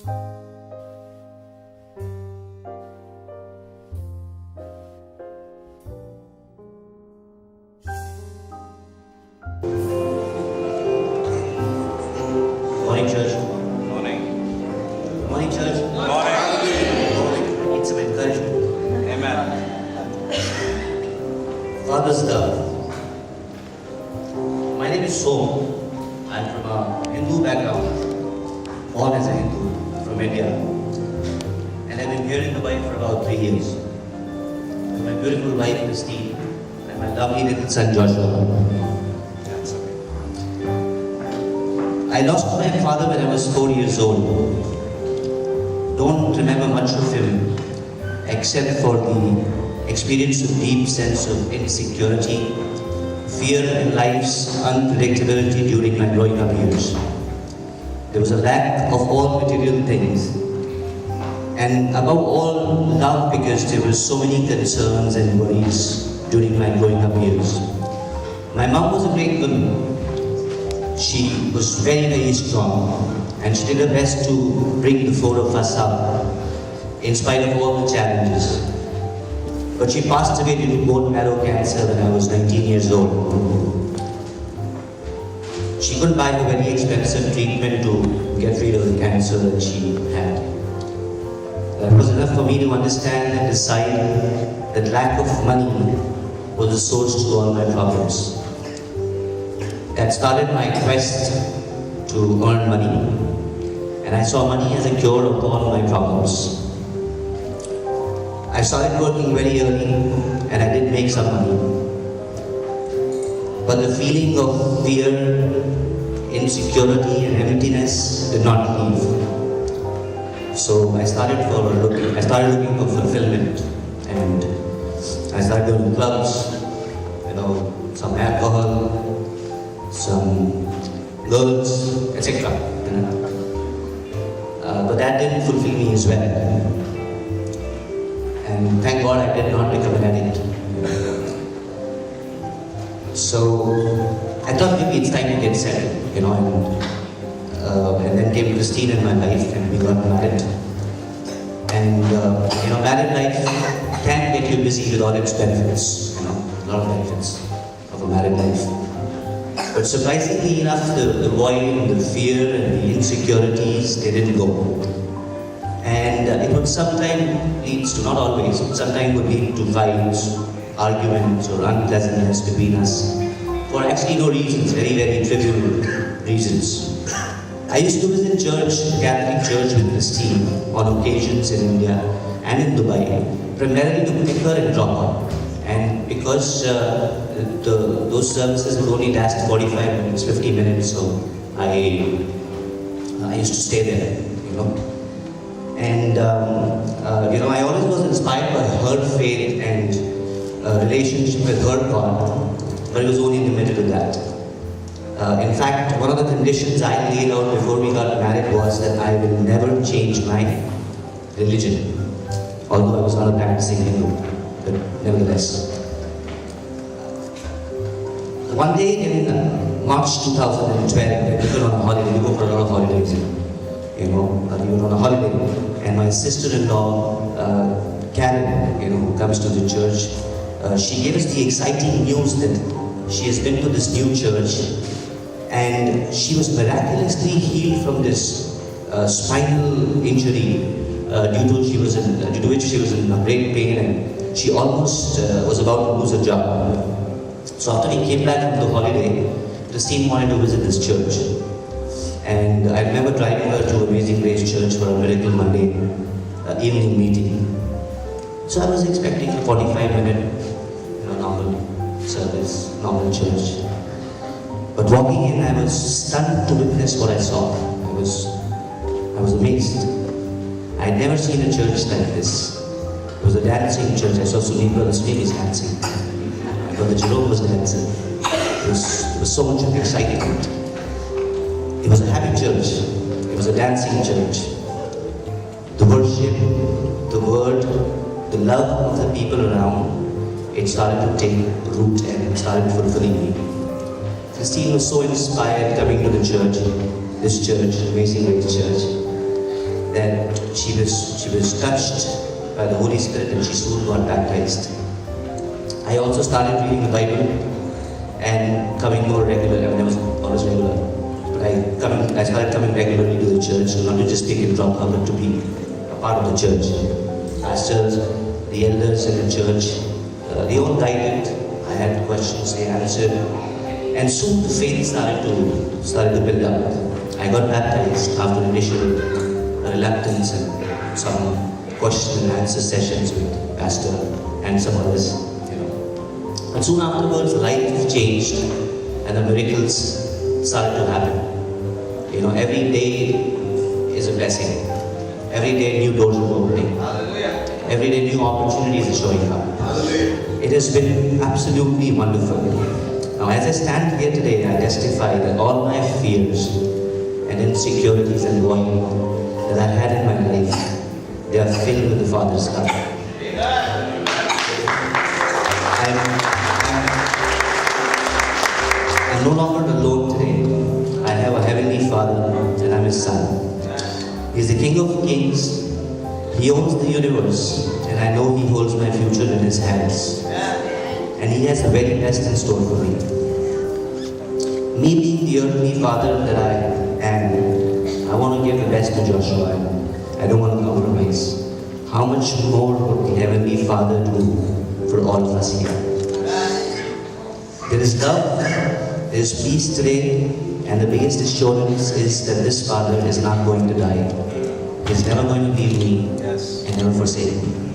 Morning, church. Morning. Morning, church. Morning. Need some encouragement. Amen. Father's love. My name is Som. I'm from a Hindu background, born as a Hindu from India, and I've been here in Dubai for about 3 years. With my beautiful wife Christine and my lovely little son Joshua. That's okay. I lost my father when I was 4 years old. Don't remember much of him, except for the experience of deep sense of insecurity, fear in life's unpredictability during my growing up years. There was a lack of all material things, and above all, love, because there were so many concerns and worries during my growing up years. My mom was a great woman. She was very, very strong, and she did her best to bring the four of us up, in spite of all the challenges. But she passed away due to bone marrow cancer when I was 19 years old. She couldn't buy a very expensive treatment to get rid of the cancer that she had. That was enough for me to understand and decide that lack of money was the source to all my problems. That started my quest to earn money, and I saw money as a cure of all my problems. I started working very early, and I did make some money. But the feeling of fear, insecurity, and emptiness did not leave. So I started looking for fulfillment, and I started going to clubs, some alcohol, some girls, etc. But that didn't fulfill me as well. And thank God I did not become an addict. So I thought maybe it's time to get settled, and then came Christine in my life, and we got married. And married life can get you busy with all its benefits, a lot of benefits of a married life. But surprisingly enough, the void, the fear, and the insecurities, they didn't go. And it would sometimes lead to, not always, but sometimes would lead to fights, arguments, or unpleasantness between us for actually no reasons, very, very trivial reasons. I used to visit Catholic church with Christine on occasions in India and in Dubai, primarily to pick her and drop her. And because those services would only last 45 minutes, 50 minutes, so I used to stay there, And I always was inspired by her faith and relationship with her God, but it was only limited to that. In fact, one of the conditions I laid out before we got married was that I will never change my religion, although I was not a practicing Hindu, but nevertheless. One day in March 2012, we were on a holiday. We go for a lot of holidays. We were on a holiday, and my sister-in-law, Karen, who comes to the church, she gave us the exciting news that she has been to this new church, and she was miraculously healed from this spinal injury due to which she was in great pain, and she almost was about to lose her job. So after we came back from the holiday, Christine wanted to visit this church. And I remember driving her to Amazing Grace Church for a Miracle Monday evening meeting. So I was expecting a 45-minute, normal service, normal church. But walking in, I was stunned to witness what I saw. I was amazed. I had never seen a church like this. It was a dancing church. I saw Sunil Brother Sweeney's dancing. I thought the Jerome was dancing. There was so much excitement. It was a happy church. It was a dancing church. The worship, the word, the love of the people around, it started to take root and started fulfilling me. Christine was so inspired coming to the church, this church, Amazing Grace Church, she was touched by the Holy Spirit and she soon got baptized. I also started reading the Bible and coming more regular. I mean, I was always regular, but I started coming regularly to the church, not to just pick and drop, but to be a part of the church. Pastors, the elders in the church, they all guided. I had questions, they answered, and soon the faith started to build up. I got baptized after initial reluctance and some question and answer sessions with pastor and some others. And soon afterwards, life changed and the miracles started to happen. Every day is a blessing. Every day new doors are opening. Every day new opportunities are showing up. It has been absolutely wonderful. Now as I stand here today, I testify that all my fears and insecurities and worry that I had in my life, they are filled with the Father's love. I'm no longer alone today. I have a heavenly Father and I'm His son. He's the King of Kings. He owns the universe and I know He holds my future in His hands. And He has the very best in store for me. Me being the earthly father that I am, I want to give the best to Joshua. I don't want to compromise. How much more would the Heavenly Father do for all of us here? There is love, there is peace today, and the biggest assurance is that this Father is not going to die. He's never going to leave me and never forsake me.